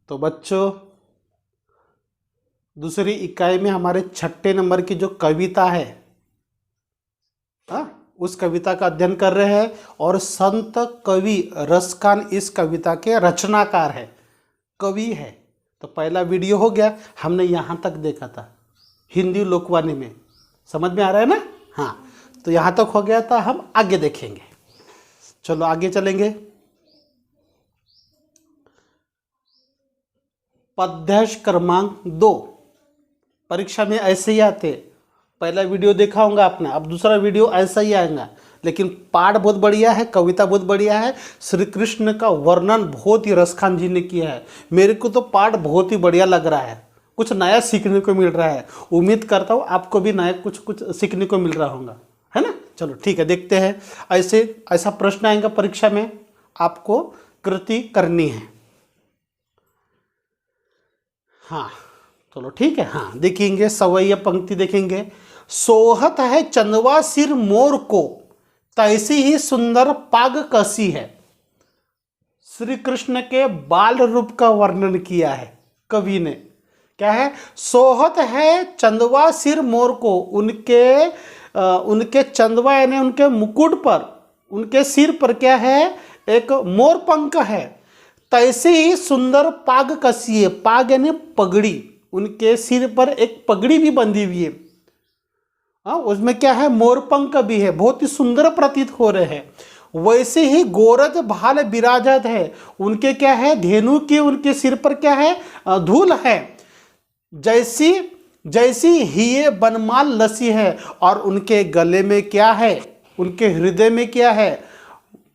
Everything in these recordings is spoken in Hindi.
तो बच्चों, दूसरी इकाई में हमारे 6 नंबर की जो कविता है, उस कविता का अध्ययन कर रहे हैं। और संत कवि रसखान इस कविता के रचनाकार है, कवि है। तो पहला वीडियो हो गया, हमने यहाँ तक देखा था हिंदी लोकवाणी में। समझ में आ रहा है ना? हाँ, तो यहाँ तक हो गया था, हम आगे देखेंगे। चलो आगे चलेंगे। पद्यांश क्रमांक 2 परीक्षा में ऐसे ही आते। पहला वीडियो देखा होगा आपने, अब दूसरा वीडियो ऐसा ही आएगा, लेकिन पाठ बहुत बढ़िया है, कविता बहुत बढ़िया है। श्री कृष्ण का वर्णन बहुत ही रसखान जी ने किया है। मेरे को तो पाठ बहुत ही बढ़िया लग रहा है, कुछ नया सीखने को मिल रहा है। उम्मीद करता हूँ आपको भी नया कुछ सीखने को मिल रहा होगा, है ना? चलो ठीक है, देखते हैं। ऐसा प्रश्न आएगा परीक्षा में, आपको कृति करनी है। हाँ चलो ठीक है। हाँ देखेंगे, सवैया पंक्ति देखेंगे। सोहत है चंदवा सिर मोर को, तैसी ही सुंदर पाग कसी है। श्री कृष्ण के बाल रूप का वर्णन किया है कवि ने। क्या है? सोहत है चंदवा सिर मोर को, उनके चंदवा यानी उनके मुकुट पर, उनके सिर पर क्या है? एक मोर पंख है। तैसे ही सुंदर पाग कसी है, पाग यानी पगड़ी, उनके सिर पर एक पगड़ी भी बंधी हुई है। उसमें क्या है? मोरपंख भी है, बहुत ही सुंदर प्रतीत हो रहे हैं। वैसे ही गोरज भाल विराजत है, उनके क्या है? धेनु की उनके सिर पर क्या है? धूल है। जैसी ही बनमाल लसी है, और उनके गले में क्या है? उनके हृदय में क्या है?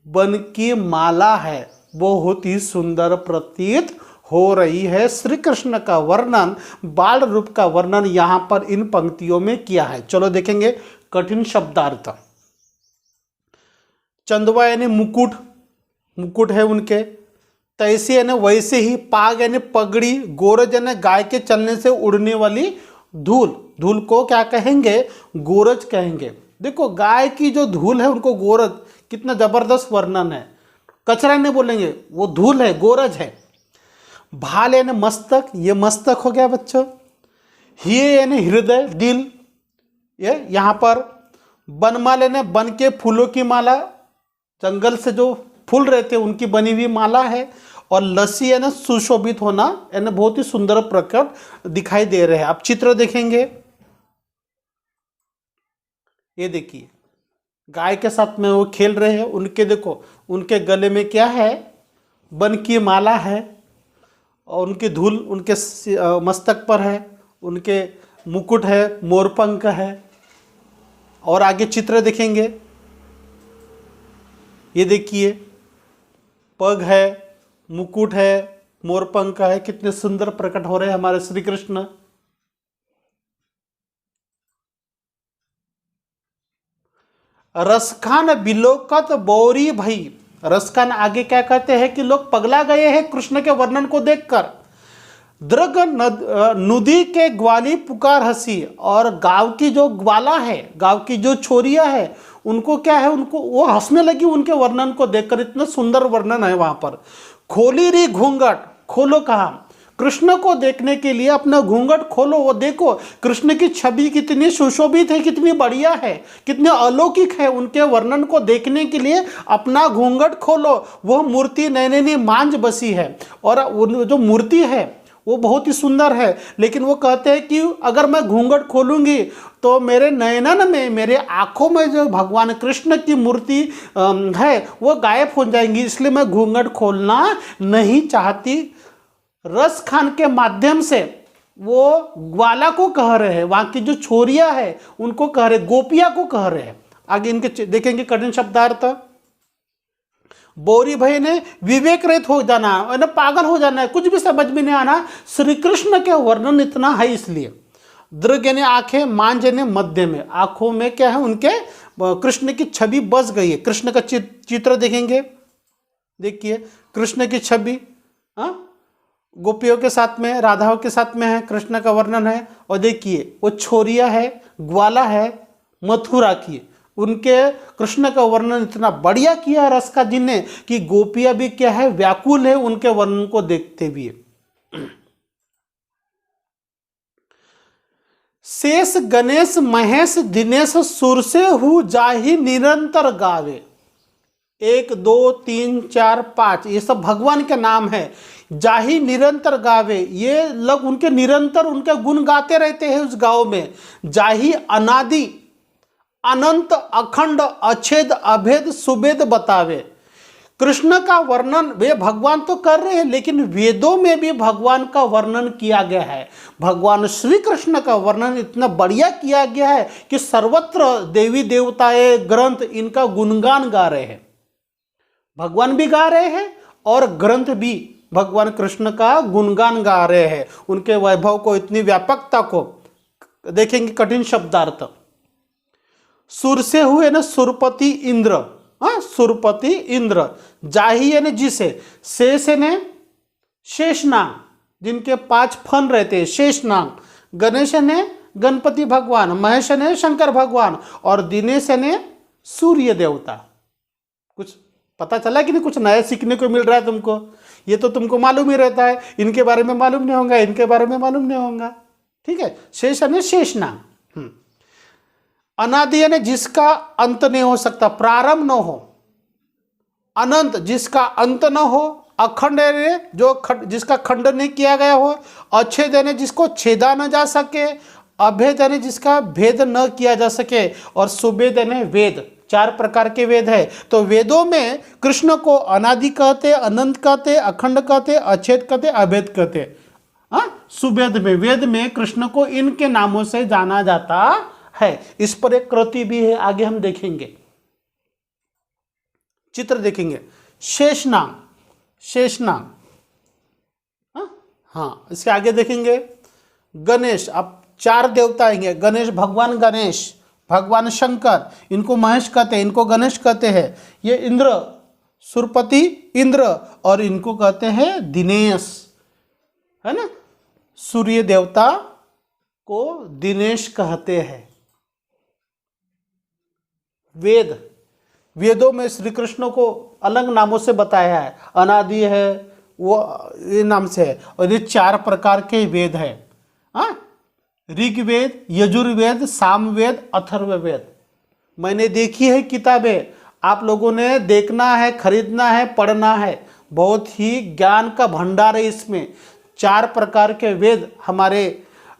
बन की माला है। बहुत ही सुंदर प्रतीत हो रही है। श्री कृष्ण का वर्णन, बाल रूप का वर्णन यहां पर इन पंक्तियों में किया है। चलो देखेंगे कठिन शब्दार्थ। चंदवा यानी मुकुट, मुकुट है उनके। तैसे यानी वैसे ही, पाग यानी पगड़ी, गोरज यानी गाय के चलने से उड़ने वाली धूल, धूल को क्या कहेंगे? गोरज कहेंगे। देखो गाय की जो धूल है उनको गोरज, कितना जबरदस्त वर्णन है। कचरा नहीं बोलेंगे, वो धूल है, गोरज है। भाल यानी मस्तक, ये मस्तक हो गया बच्चों। हिये यानी हृदय, दिल, ये यहाँ पर। बनमाला यानी बन के फूलों की माला, जंगल से जो फूल रहते हैं उनकी बनी हुई माला है। और लसी यानी सुशोभित होना, यानी बहुत ही सुंदर प्रकट दिखाई दे रहे हैं। आप चित्र देखेंगे, ये देखिए गाय के साथ में वो खेल रहे हैं। उनके देखो, उनके गले में क्या है? बन की माला है, और उनकी धूल उनके मस्तक पर है, उनके मुकुट है, मोरपंख है। और आगे चित्र देखेंगे, ये देखिए पग है, मुकुट है, मोरपंख है। कितने सुंदर प्रकट हो रहे हैं हमारे श्री कृष्ण। रसखान बिलोकत बौरी भई। रसखान आगे क्या कहते हैं कि लोग पगला गए हैं कृष्ण के वर्णन को देखकर। दृग नदी के ग्वाली पुकार हंसी, और गांव की जो ग्वाला है, गांव की जो छोरिया है, उनको क्या है? उनको वो हंसने लगी उनके वर्णन को देखकर। इतना सुंदर वर्णन है वहां पर। खोली री घूंघट, खोलो कहा? कृष्ण को देखने के लिए अपना घूंघट खोलो। वो देखो कृष्ण की छवि कितनी सुशोभित है, कितनी बढ़िया है, कितने अलौकिक है। उनके वर्णन को देखने के लिए अपना घूंघट खोलो। वह मूर्ति नैननी मांझ बसी है, और जो मूर्ति है वो बहुत ही सुंदर है। लेकिन वो कहते हैं कि अगर मैं घूंघट खोलूंगी तो मेरे नयनन में, मेरे आंखों में जो भगवान कृष्ण की मूर्ति है वो गायब हो जाएंगी, इसलिए मैं घूंघट खोलना नहीं चाहती। रसखान के माध्यम से वो ग्वाला को कह रहे हैं, वहां की जो छोरिया है उनको कह रहे, गोपिया को कह रहे हैं। आगे इनके देखेंगे कठिन शब्दार्थ। बोरी भाई ने विवेक रहित हो जाना, ना पागल हो जाना है, कुछ भी समझ में नहीं आना। श्री कृष्ण के वर्णन इतना है इसलिए। दृग यानी आंखें, मांझ यानी मध्य में, आंखों में क्या है? उनके कृष्ण की छवि बस गई है। कृष्ण का चित्र देखेंगे, देखिए कृष्ण की छवि, गोपियों के साथ में, राधाओं के साथ में है, कृष्ण का वर्णन है। और देखिए वो छोरिया है, ग्वाला है, मथुरा की, उनके कृष्ण का वर्णन इतना बढ़िया किया है रसका जी ने कि गोपियां भी क्या है? व्याकुल है उनके वर्णन को देखते हुए। शेष गणेश महेश दिनेश सुर से हु जाहि निरंतर गावे। 1 2 3 4 5 ये सब भगवान के नाम है। जाहि निरंतर गावे, ये लोग उनके निरंतर उनके गुण गाते रहते हैं उस गाँव में। जाहि अनादि अनंत अखंड अछेद अभेद सुभेद बतावे। कृष्ण का वर्णन वे भगवान तो कर रहे हैं, लेकिन वेदों में भी भगवान का वर्णन किया गया है। भगवान श्री कृष्ण का वर्णन इतना बढ़िया किया गया है कि सर्वत्र देवी देवताएं ग्रंथ इनका गुणगान गा रहे हैं। भगवान भी गा रहे हैं और ग्रंथ भी भगवान कृष्ण का गुणगान गा रहे हैं। उनके वैभव को, इतनी व्यापकता को देखेंगे। कठिन शब्दार्थ, सुर से हुए ना सुरपति इंद्र, हाँ सुरपति इंद्र। जाहि यानी जिसे, शेष ने शेषनाग जिनके 5 फन रहते हैं शेषनाग। गणेश ने गणपति भगवान, महेश ने शंकर भगवान और दिनेश ने सूर्य देवता। कुछ पता चला कि नहीं? कुछ नया सीखने को मिल रहा है तुमको। ये तो तुमको मालूम ही रहता है, इनके बारे में मालूम नहीं होगा, इनके बारे में मालूम नहीं होगा। ठीक है। शेष ने शेषनाग। अनादि यानी जिसका अंत नहीं हो सकता, प्रारंभ न हो। अनंत जिसका अंत न हो। अखंड यानी जो जिसका खंड नहीं किया गया हो। अछेद यानी जिसको छेदा न जा सके। अभेद यानी जिसका भेद न किया जा सके। और सुभेद यानी वेद। 4 प्रकार के वेद है। तो वेदों में कृष्ण को अनादि कहते, अनंत कहते, अखंड कहते, अछेद कहते, अभेद कहते। हाँ, सुभेद में, वेद में कृष्ण को इनके नामों से जाना जाता है। इस पर एक कृति भी है, आगे हम देखेंगे, चित्र देखेंगे। शेषनाग, शेषनाग। हाँ, इसके आगे देखेंगे गणेश। अब 4 देवता आएंगे। गणेश, भगवान गणेश, भगवान शंकर, इनको महेश कहते हैं, इनको गणेश कहते हैं। ये इंद्र, सुरपति इंद्र, और इनको कहते हैं दिनेश, है ना। सूर्य देवता को दिनेश कहते हैं। वेद, वेदों में श्री कृष्ण को अलग नामों से बताया है। अनादि है वो ये नाम से है। और ये 4 प्रकार के वेद है। हाँ, ऋग्वेद, यजुर्वेद, सामवेद, अथर्ववेद। मैंने देखी है किताबें, आप लोगों ने देखना है, खरीदना है, पढ़ना है। बहुत ही ज्ञान का भंडार है इसमें। 4 प्रकार के वेद हमारे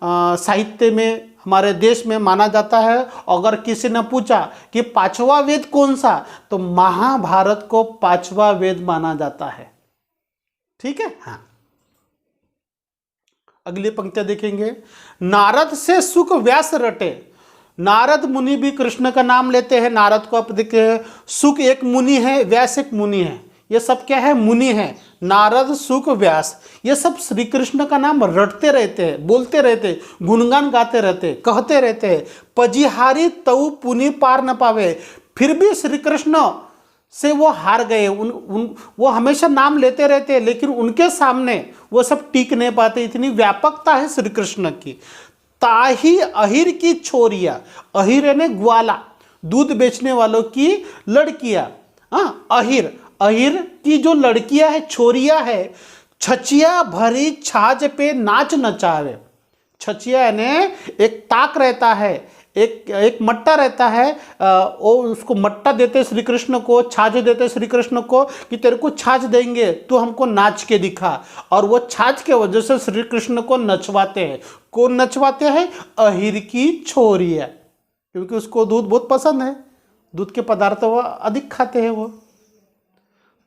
साहित्य में, हमारे देश में माना जाता है। अगर किसी ने पूछा कि 5वां वेद कौन सा, तो महाभारत को 5वां वेद माना जाता है। ठीक है। हाँ, अगली पंक्तियां देखेंगे। नारद से सुख व्यास रटे। नारद मुनि भी कृष्ण का नाम लेते हैं। नारद को आप देखते हैं, सुख एक मुनि है, व्यास एक मुनि है। ये सब क्या है? मुनि है। नारद, सुख, व्यास, ये सब श्री कृष्ण का नाम रटते रहते हैं, बोलते रहते हैं, गुणगान गाते रहते हैं, कहते रहते हैं। पजिहारी तऊ पुनि पार न पावे। फिर भी श्री कृष्ण से वो हार गए। वो हमेशा नाम लेते रहते हैं, लेकिन उनके सामने वो सब टिक नहीं पाते। इतनी व्यापकता है श्री कृष्ण की। ताही अहिर की छोरिया। अहिर यानी ग्वाला, दूध बेचने वालों की लड़कियां। हाँ, अहिर, अहिर की जो लड़कियां है, छोरिया है। छचिया भरी छाछ पे नाच नचावे। छचिया यानी एक ताक रहता है, एक मट्टा रहता है। वो उसको मट्टा देते श्री कृष्ण को, छाछ देते श्री कृष्ण को कि तेरे को छाछ देंगे, तू हमको नाच के दिखा। और वो छाछ के वजह से श्री कृष्ण को नचवाते हैं। कौन नचवाते हैं? अहिर की छोरिया, क्योंकि उसको दूध बहुत पसंद है, दूध के पदार्थ वो अधिक खाते हैं। वो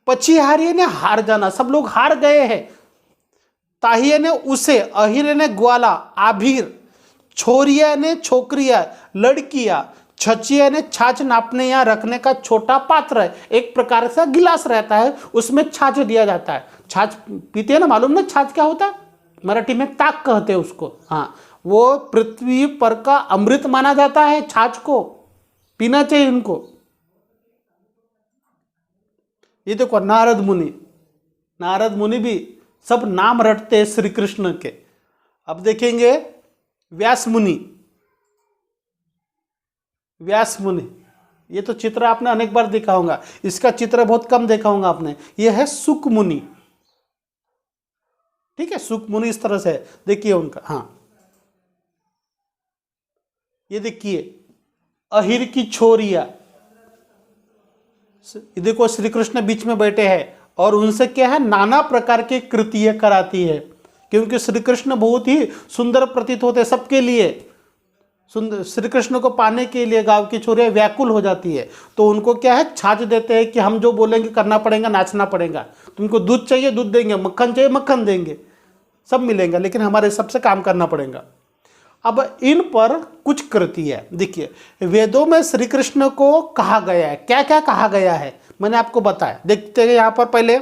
पछिहारी ने हार जाना, सब लोग हार गए हैं। ताहिया ने उसे, अहिर ने ग्वाला, आभीर, छोरिया ने छोकरिया, लड़कियां, छचिया ने छाछ नापने या रखने का छोटा पात्र है। एक प्रकार से गिलास रहता है, उसमें छाछ दिया जाता है। छाछ पीते हैं ना, मालूम ना छाछ क्या होता है? मराठी में ताक कहते हैं उसको। हाँ, वो पृथ्वी पर का अमृत माना जाता है। छाछ को पीना चाहिए इनको। ये देखो नारद मुनि, नारद मुनि भी सब नाम रटते हैं श्री कृष्ण के। अब देखेंगे व्यास मुनि। व्यास मुनि, ये तो चित्र आपने अनेक बार देखा होगा, इसका चित्र बहुत कम देखा होगा आपने। ये है सुक मुनि। ठीक है, सुक मुनि इस तरह से है। देखिए उनका, हाँ ये देखिए अहिर की छोरिया, देखो श्री कृष्ण बीच में बैठे हैं और उनसे क्या है, नाना प्रकार की कृतियां कराती है, क्योंकि श्री कृष्ण बहुत ही सुंदर प्रतीत होते हैं सबके लिए। सुंदर श्री कृष्ण को पाने के लिए गांव की छोरियां व्याकुल हो जाती है, तो उनको क्या है, छाछ देते हैं कि हम जो बोलेंगे करना पड़ेगा, नाचना पड़ेगा, तुमको दूध चाहिए दूध देंगे, मक्खन चाहिए मक्खन देंगे, सब मिलेगा, लेकिन हमारे सबसे काम करना पड़ेगा। अब इन पर कुछ कृति है। देखिए वेदों में श्री कृष्ण को कहा गया है, क्या क्या कहा गया है मैंने आपको बताया। देखते हैं यहां पर पहले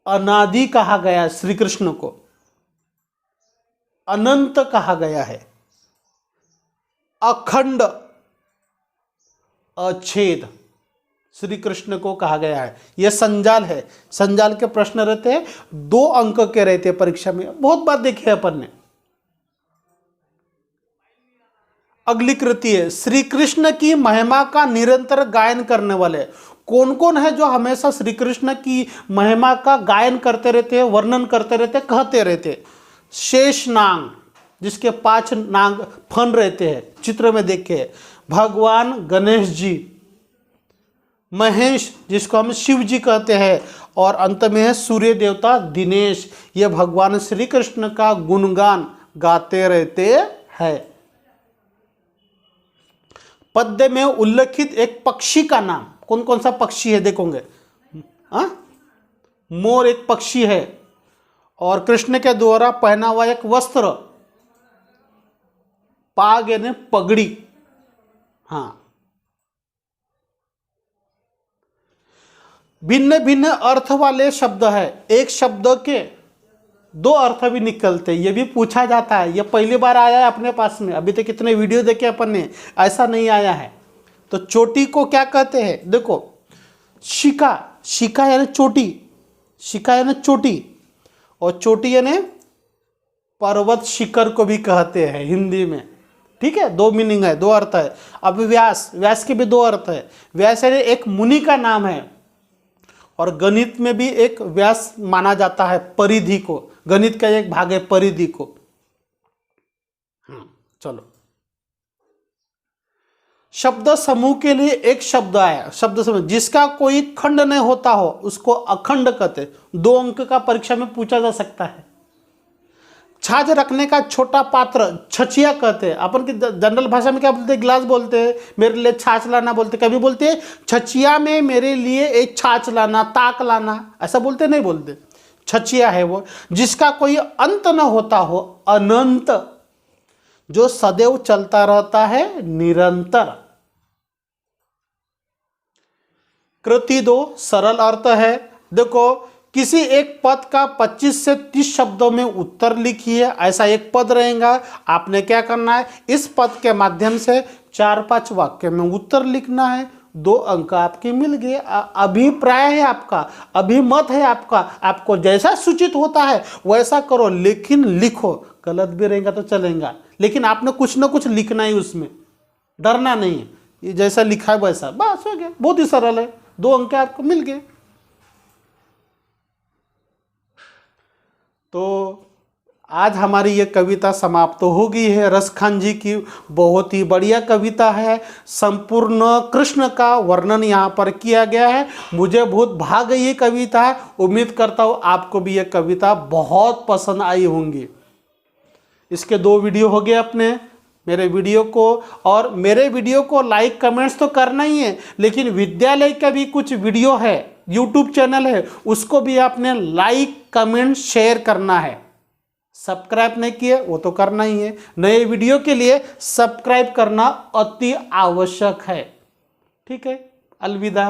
अनादि कहा गया है श्री कृष्ण को, अनंत कहा गया है, अखंड अछेद श्री कृष्ण को कहा गया है। यह संजाल है, संजाल के प्रश्न रहते हैं, 2 अंक के रहते हैं परीक्षा में, बहुत बार देखे अपन ने। अगली कृति है श्री कृष्ण की महिमा का निरंतर गायन करने वाले। कौन कौन है जो हमेशा श्री कृष्ण की महिमा का गायन करते रहते हैं, वर्णन करते रहते, कहते रहते? शेष नाग, जिसके 5 नाग फन रहते हैं, चित्र में देखे, भगवान गणेश जी, महेश जिसको हम शिव जी कहते हैं, और अंत में है सूर्य देवता दिनेश। ये भगवान श्री कृष्ण का गुणगान गाते रहते हैं। पद्य में उल्लेखित एक पक्षी का नाम, कौन कौन सा पक्षी है देखोगे? मोर एक पक्षी है, और कृष्ण के द्वारा पहना हुआ एक वस्त्र, पाग यानी पगड़ी। हाँ, भिन्न भिन्न अर्थ वाले शब्द है, एक शब्द के 2 अर्थ भी निकलते हैं, ये भी पूछा जाता है। ये पहली बार आया है अपने पास में, अभी तक कितने वीडियो देखे अपन ने, ऐसा नहीं आया है। तो चोटी को क्या कहते हैं? देखो शिखा, शिखा यानी चोटी, शिखा यानी चोटी, और चोटी यानी पर्वत शिखर को भी कहते हैं हिंदी में। ठीक है, 2 मीनिंग है, 2 अर्थ है। अब व्यास, व्यास के भी 2 अर्थ है। व्यास यानी एक मुनि का नाम है, और गणित में भी एक व्यास माना जाता है, परिधि को, गणित का एक भाग है परिधि को। चलो, शब्द समूह के लिए एक शब्द आया, शब्द समूह जिसका कोई खंड नहीं होता हो उसको अखंड कहते। 2 अंक का परीक्षा में पूछा जा सकता है। छाछ रखने का छोटा पात्र छचिया कहते हैं। अपन की जनरल भाषा में क्या बोलते हैं? गिलास बोलते हैं, मेरे लिए छाछ लाना बोलते, कभी बोलते हैं छचिया में मेरे लिए एक छाछ लाना, ताक लाना, ऐसा बोलते नहीं बोलते। छचिया है वो जिसका कोई अंत न होता हो, अनंत, जो सदैव चलता रहता है, निरंतर। कृति 2 सरल अर्थ है। देखो किसी एक पद का 25 से 30 शब्दों में उत्तर लिखिए, ऐसा एक पद रहेगा। आपने क्या करना है, इस पद के माध्यम से 4-5 वाक्य में उत्तर लिखना है। 2 अंक आपके मिल गए। अभिप्राय है आपका, अभिमत है आपका, आपको जैसा सूचित होता है वैसा करो, लेकिन लिखो। गलत भी रहेगा तो चलेगा, लेकिन आपने कुछ ना कुछ लिखना ही, उसमें डरना नहीं है। ये जैसा लिखा है वैसा, बस हो गया, बहुत ही सरल है। 2 अंक आपको मिल गए। तो आज हमारी ये कविता समाप्त हो गई है। रसखान जी की बहुत ही बढ़िया कविता है, संपूर्ण कृष्ण का वर्णन यहाँ पर किया गया है। मुझे बहुत भाग गई ये कविता, उम्मीद करता हूँ आपको भी ये कविता बहुत पसंद आई होंगी। इसके 2 वीडियो हो गए अपने, मेरे वीडियो को, और मेरे वीडियो को लाइक कमेंट्स तो करना ही है, लेकिन विद्यालय का भी कुछ वीडियो है, यूट्यूब चैनल है, उसको भी आपने लाइक कमेंट शेयर करना है। सब्सक्राइब नहीं किए वो तो करना ही है। नए वीडियो के लिए सब्सक्राइब करना अति आवश्यक है। ठीक है, अलविदा।